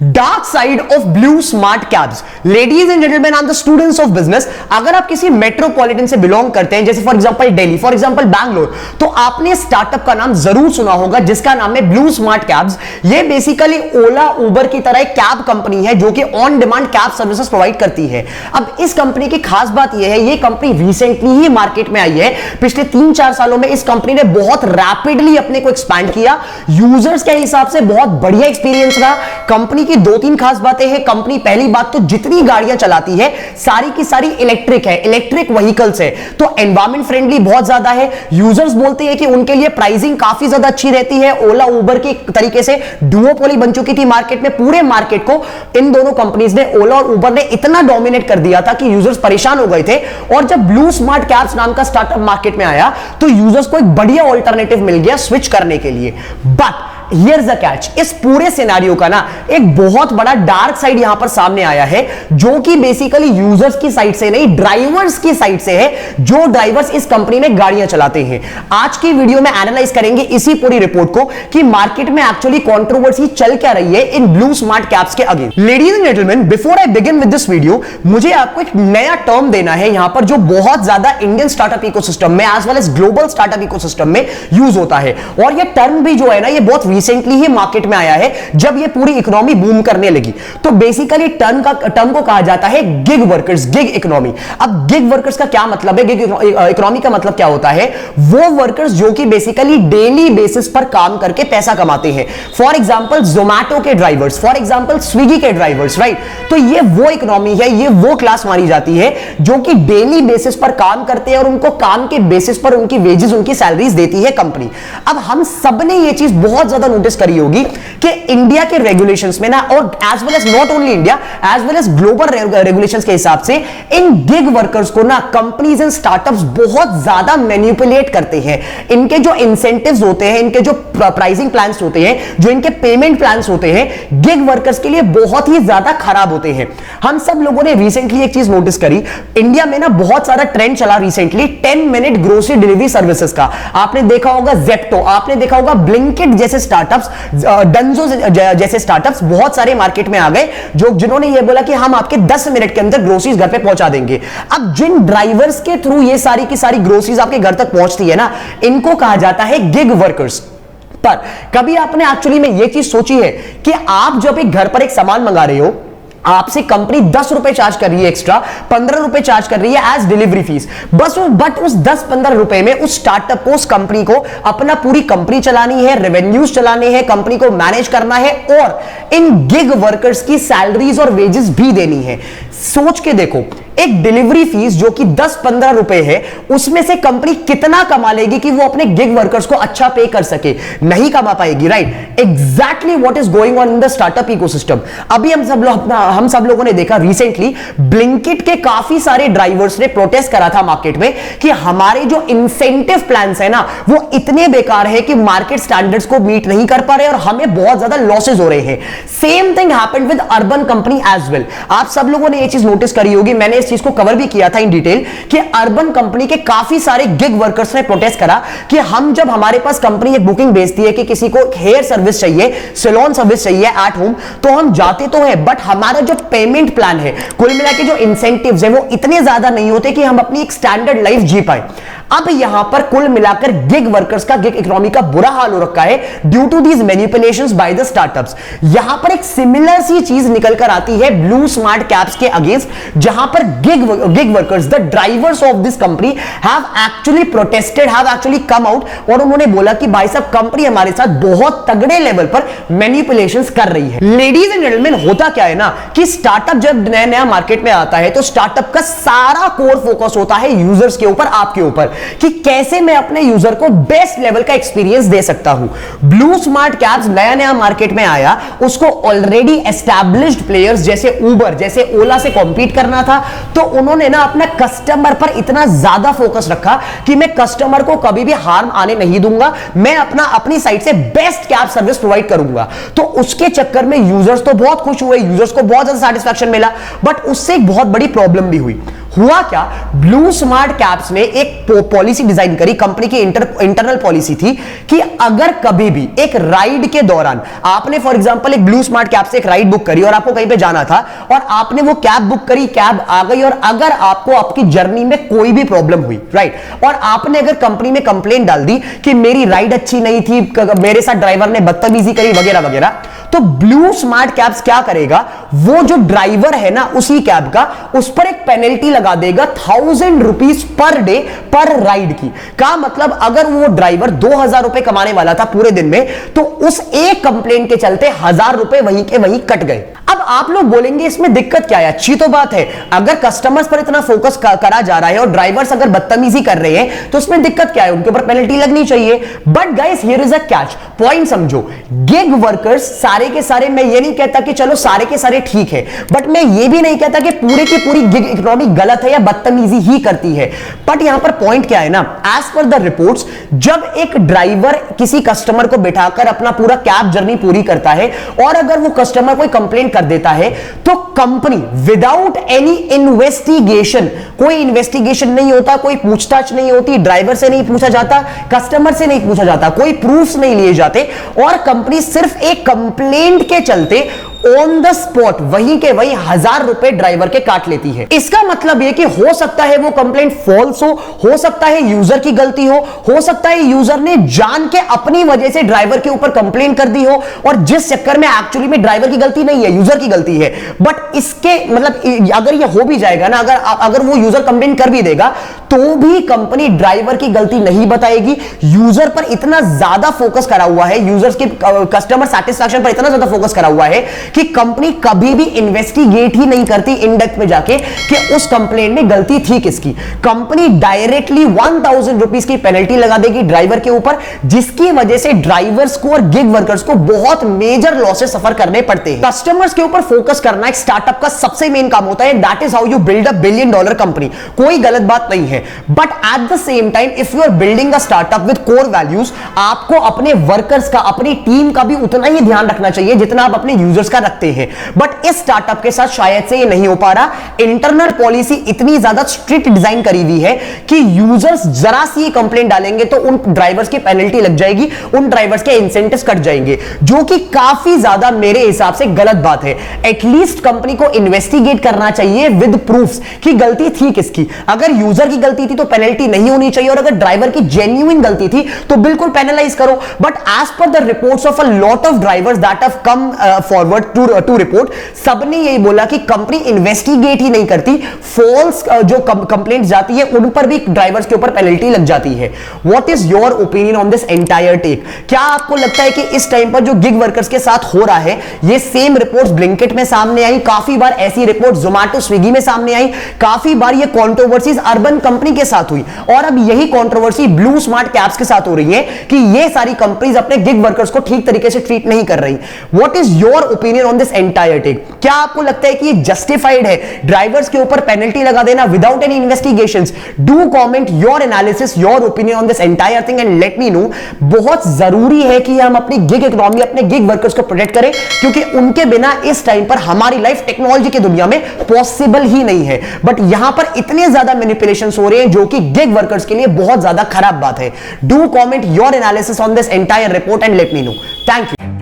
Dark side of blue Smart cabs. Ladies and gentleman, I am the students of business. अगर आप किसी metropolitan से belong करते हैं, जैसे for example Delhi, for example Bangalore, तो आपने स्टार्टअप का नाम जरूर सुना होगा जिसका नाम है ब्लू स्मार्ट कैब्स। ये बेसिकली ओला उबर की तरह एक कैब कंपनी है जो कि on demand cab services provide करती है। अब इस कंपनी की खास बात यह है, ये कंपनी रिसेंटली ही मार्केट में आई है। पिछले 3-4 सालों में इस कंपनी ने बहुत रैपिडली अपने को एक्सपैंड किया। यूजर्स के हिसाब से बहुत बढ़िया एक्सपीरियंस रहा। कंपनी की 2-3 खास बातें हैं। कंपनी पहली बात तो जितनी गाड़ियां चलाती है सारी की सारी इलेक्ट्रिक है, इलेक्ट्रिक व्हीकल्स है, तो एनवायरमेंट फ्रेंडली बहुत ज्यादा है। यूजर्स बोलते हैं कि उनके लिए प्राइसिंग काफी ज्यादा अच्छी रहती है। ओला उबर की तरीके से डुओपोली बन चुकी थी मार्केट में। पूरे मार्केट को इन दोनों कंपनीज ने, ओला और उबर ने, इतना डोमिनेट कर दिया था कि यूजर्स परेशान हो गए थे। और जब ब्लू स्मार्ट कैब्स नाम का स्टार्टअप मार्केट में आया तो यूजर्स को एक बढ़िया ऑल्टरनेटिव मिल गया स्विच करने के लिए। बट हियर्स द कैच, इस पूरे सिनेरियो का ना एक बहुत बड़ा डार्क साइड यहां पर सामने आया है, जो कि बेसिकली यूजर्स की साइड से नहीं, ड्राइवर्स की साइड से है, जो ड्राइवर्स इस कंपनी में गाड़ियां चलाते हैं। आज की वीडियो में एनालाइज करेंगे इसी पूरी रिपोर्ट को कि मार्केट में एक्चुअली कंट्रोवर्सी चल क्या रही है इन ब्लू स्मार्ट कैब्स के against. Ladies and gentleman, before I begin with this video, मुझे आपको एक नया टर्म देना है यहां पर जो बहुत ज्यादा इंडियन स्टार्टअप इकोसिस्टम में as well as global startup ecosystem में यूज होता है। और ये टर्म भी जो है ना, ये बहुत रिसेंटली ही मार्केट में आया है जब ये पूरी इकोनॉमी बूम करने लगी। तो बेसिकली टर्म को कहा जाता है गिग वर्कर्स, गिग इकोनॉमी। अब गिग वर्कर्स का क्या मतलब है, गिग इकोनॉमी का मतलब क्या होता है? वो वर्कर्स जो कि बेसिकली डेली बेसिस पर काम करके पैसा कमाते हैं। फॉर एग्जांपल जोमैटो के ड्राइवर्स, फॉर एग्जांपल स्विगी के ड्राइवर्स, राइट? तो ये वो इकोनॉमी है, ये वो क्लास मानी जाती है जो कि डेली बेसिस पर काम करते हैं और उनको काम के बेसिस पर उनकी वेजेस, उनकी सैलरीज देती है कंपनी। अब हम सब ने ये चीज बहुत ज्यादा नोटिस करी होगी कि इंडिया के रेगुलेशंस में ना, और as well as not only India, as well as global regulations के हिसाब से इन गिग वर्कर्स को ना कंपनीज एंड स्टार्टअप्स बहुत ज्यादा मैनिपुलेट करते हैं। इनके जो इंसेंटिव्स होते हैं, इनके जो प्राइसिंग प्लान्स होते हैं, जो इनके पेमेंट प्लान्स होते हैं, गिग वर्कर्स के लिए बहुत ही ज्यादा खराब होते हैं। हम सब लोगों ने रिसेंटली एक चीज नोटिस करी, इंडिया में ना बहुत सारा ट्रेंड चला recently 10 minute grocery delivery services का। आपने देखा होगा जेप्टो, आपने देखा होगा ब्लिंकिट जैसे स्टार्टअप्स, डंजो जैसे स्टार्टअप्स बहुत सारे मार्केट में आ गए, जिन्होंने ये बोला कि हम आपके 10 मिनट के अंदर ग्रोसरीज घर पे पहुंचा देंगे। अब जिन ड्राइवर्स के थ्रू ये सारी की सारी ग्रोसरीज आपके घर तक पहुंचती है ना, इनको कहा जाता है गिग वर्कर्स। पर कभी आपने एक्चुअली में ये चीज सोची है कि आप जब एक घर पर एक सामान मंगा रहे हो, आपसे कंपनी 10 रुपए चार्ज कर रही है, एक्स्ट्रा 15 रुपए चार्ज कर रही है एज डिलीवरी फीस, बस बट उस 10-15 रुपए में उस स्टार्टअप को, उस कंपनी को अपना पूरी कंपनी चलानी है, रेवेन्यूज चलाने हैं, कंपनी को मैनेज करना है और इन गिग वर्कर्स की सैलरीज और वेजेस भी देनी है। सोच के देखो, एक डिलीवरी फीस जो कि 10-15 रुपए है, उसमें से कंपनी कितना कमा लेगी कि वो अपने गिग वर्कर्स को अच्छा पे कर सके? नहीं कमा पाएगी, right? Exactly what is going on in the startup ecosystem. अभी हम सब लोगों ने देखा रिसेंटली ब्लिंकिट के काफी सारे ड्राइवर्स ने प्रोटेस्ट करा था मार्केट में कि हमारे जो इंसेंटिव प्लान्स है ना, वो इतने बेकार है कि मार्केट स्टैंडर्ड्स को मीट नहीं कर पा रहे और हमें बहुत ज्यादा लॉसेज हो रहे हैं। Same thing happened with Urban Company as well. आप सब लोगों ने ये चीज नोटिस करी होगी, मैंने इस चीज को कवर भी किया था इन डिटेल, कि अर्बन कंपनी के काफी सारे गिग वर्कर्स ने प्रोटेस्ट करा कि हम, जब हमारे पास कंपनी एक बुकिंग भेजती है कि किसी को हेयर सर्विस चाहिए, सैलून सर्विस चाहिए एट होम, तो हम जाते तो है, बट हमारा जो पेमेंट प्लान है, कुल मिला के जो इंसेंटिव्स है, वो इतने ज्यादा नहीं होते कि हम अपनी एक स्टैंडर्ड लाइफ जी पाए। अब यहां पर कुल मिलाकर गिग वर्कर्स का, गिग इकोनॉमी का बुरा हाल हो रखा है due to these manipulations by the startups. यहां पर एक सिमिलर सी चीज निकल कर आती है ब्लू स्मार्ट कैब्स के अगेंस्ट, जहां पर gig workers, the drivers of this company have actually protested, have actually come out, और उन्होंने बोला कि भाई साहब, कंपनी हमारे साथ बहुत तगड़े लेवल पर मैनिपुलेशंस कर रही है। लेडीज एंड जेंटलमैन, होता क्या है ना कि स्टार्टअप जब नया नया मार्केट में आता है तो स्टार्टअप का सारा कोर फोकस होता है यूजर्स के ऊपर, आपके ऊपर, कि कैसे मैं अपने यूजर को बेस्ट लेवल का एक्सपीरियंस दे सकता हूं। ब्लू स्मार्ट कैब्स नया नया मार्केट में आया, उसको ऑलरेडी एस्टैब्लिश्ड प्लेयर्स जैसे उबर, जैसे ओला से कॉम्पीट करना था, तो उन्होंने ना अपना कस्टमर पर इतना ज्यादा फोकस रखा कि मैं कस्टमर को कभी भी हार्म आने नहीं दूंगा, मैं अपनी साइड से बेस्ट कैब सर्विस प्रोवाइड करूंगा। तो उसके चक्कर में यूजर्स तो बहुत खुश हुए, यूजर्स को बहुत ज्यादा सैटिस्फैक्शन मिला, बट उससे एक बहुत बड़ी प्रॉब्लम भी हुई। हुआ क्या, ब्लू स्मार्ट कैब्स ने एक पॉलिसी डिजाइन करी, कंपनी की इंटरनल पॉलिसी थी कि अगर कभी भी एक राइड के दौरान आपने फॉर एग्जांपल एक ब्लू स्मार्ट कैब से एक राइड बुक करी और आपको कहीं पे जाना था और आपने वो कैब बुक करी, कैब आ गई और अगर आपको आपकी जर्नी में कोई भी प्रॉब्लम हुई, राइट, और आपने अगर कंपनी में कंप्लेंट डाल दी कि मेरी राइड अच्छी नहीं थी, मेरे साथ ड्राइवर ने बदतमीजी करी वगैरह वगैरह, तो ब्लू स्मार्ट कैब्स क्या करेगा, वो जो ड्राइवर है ना उसी कैब का, उस पर एक पेनल्टी लगा देगा 1000 रुपीज पर डे पर राइड की। का मतलब अगर वो ड्राइवर 2000 रुपए कमाने वाला था पूरे दिन में, तो उस एक कंप्लेंट के चलते 1000 रुपए वहीं के वहीं कट गए। अब आप लोग बोलेंगे इसमें दिक्कत क्या है? अच्छी तो बात है, अगर कस्टमर्स पर इतना फोकस करा जा रहा है और ड्राइवर्स अगर बदतमीजी कर रहे हैं तो उसमें दिक्कत क्या है? उनके ऊपर पेनल्टी लगनी चाहिए। But guys here is a catch, point समझो, गिग वर्कर्स सारे के सारे, मैं ये नहीं कहता कि चलो सारे के सारे ठीक है, बट मैं ये भी नहीं कहता कि पूरे की पूरी गिग इकोनॉमी गलत है या बदतमीजी ही करती है। बट यहां पर पॉइंट क्या है ना, एज पर द रिपोर्ट्स, जब एक ड्राइवर किसी कस्टमर को बिठाकर अपना पूरा कैब जर्नी पूरी करता है और अगर वो कस्टमर कोई कंप्लेंट कर देता है तो कंपनी विदाउट एनी इन्वेस्टिगेशन, कोई इन्वेस्टिगेशन नहीं होता, कोई पूछताछ नहीं होती, ड्राइवर से नहीं पूछा जाता, कस्टमर से नहीं पूछा जाता, कोई प्रूफ्स नहीं लिए जाते और कंपनी सिर्फ एक कंप्लेंट के चलते ऑन द स्पॉट वहीं के वहीं 1000 रुपए ड्राइवर के काट लेती है। इसका मतलब यह कि हो सकता है वो कंप्लेंट फॉल्स हो सकता है यूजर की गलती हो सकता है यूजर ने जान के अपनी वजह से ड्राइवर के ऊपर कंप्लेंट कर दी हो और जिस चक्कर में एक्चुअली में ड्राइवर की गलती नहीं है, यूजर की गलती है। बट इसके मतलब अगर ये हो भी जाएगा ना, अगर वो यूजर कंप्लेंट कर भी देगा तो भी कंपनी ड्राइवर की गलती नहीं बताएगी। यूजर पर इतना ज्यादा फोकस करा हुआ है, यूजर्स के कस्टमर सेटिस्फैक्शन पर इतना ज्यादा फोकस करा हुआ है कि कंपनी कभी भी इन्वेस्टिगेट ही नहीं करती इन डेप्थ में जाके कि उस कंप्लेंट में गलती थी किसकी। कंपनी डायरेक्टली 1000 रुपीज की पेनल्टी लगा देगी ड्राइवर के ऊपर, जिसकी वजह से ड्राइवर्स को और गिग वर्कर्स को बहुत मेजर लॉसेस सफर करने पड़ते हैं। कस्टमर्स के ऊपर फोकस करना एक स्टार्टअप का सबसे मेन काम होता है, that is how you build a $1 billion company. कोई गलत बात नहीं है, but at the same time if you are building a startup with core values, आपको अपने वर्कर्स का, अपनी टीम का भी उतना ही ध्यान रखना चाहिए जितना आप अपने यूजर्स का रखते हैं। बट इस स्टार्टअप के साथ शायद से ये नहीं हो पा रहा। इंटरनल पॉलिसी इतनी ज्यादा स्ट्रिक्ट डिजाइन करी हुई है कि यूजर्स जरा सी कंप्लेंट डालेंगे तो उन ड्राइवर्स की पेनल्टी लग जाएगी, उन ड्राइवर्स के इंसेंटिव्स कट जाएंगे, जो कि काफी ज्यादा मेरे हिसाब से गलत बात है। एटलीस्ट कंपनी को इन्वेस्टिगेट करना चाहिए विद प्रूफ्स कि गलती थी किसकी। अगर यूजर की गलती थी तो पेनल्टी नहीं होनी चाहिए और अगर ड्राइवर की जेन्युइन गलती थी तो बिल्कुल पेनलाइज करो। But as per the reports of a lot of drivers that have come forward to report, सबने यही बोला कि कंपनी इन्वेस्टिगेट ही नहीं करती, फॉल्स जो कंप्लेंट जाती है उन पर भी ड्राइवर्स के ऊपर पेनल्टी लग जाती है। What is your opinion on this entire take? क्या आपको लगता है कि इस टाइम पर जो गिग वर्कर्स के साथ हो रहा है, ये सेम रिपोर्ट्स ब्लिंकिट में सामने आई, काफी बार ऐसी रिपोर्ट जोमेटो स्विगी में सामने आई, काफी बार ये कंट्रोवर्सीज अर्बन कंपनी के साथ हुई और अब यही कंट्रोवर्सी ब्लू स्मार्ट कैब्स के साथ हो रही है कि ये सारी कंपनीज अपने गिग वर्कर्स को ठीक तरीके से ट्रीट नहीं कर रही। What is your opinion on this entire take? क्या आपको लगता है कि ये जस्टिफाइड है ड्राइवर्स के ऊपर पेनल्टी लगा देना without any investigations? Do comment your analysis, your opinion on this entire thing and let me know. बहुत जरूरी है कि हम अपनी गिग इकोनॉमी, अपने गिग वर्कर्स को प्रोटेक्ट करें, क्योंकि उनके बिना इस टाइम पर हमारी लाइफ टेक्नोलॉजी की दुनिया में पॉसिबल ही नहीं है। बट यहां पर इतने ज्यादा मैनिपुलेशंस हो रहे हैं जो कि गिग वर्कर्स के लिए बहुत ज्यादा खराब बात है। Do comment your analysis on this entire report and let me know. Thank you.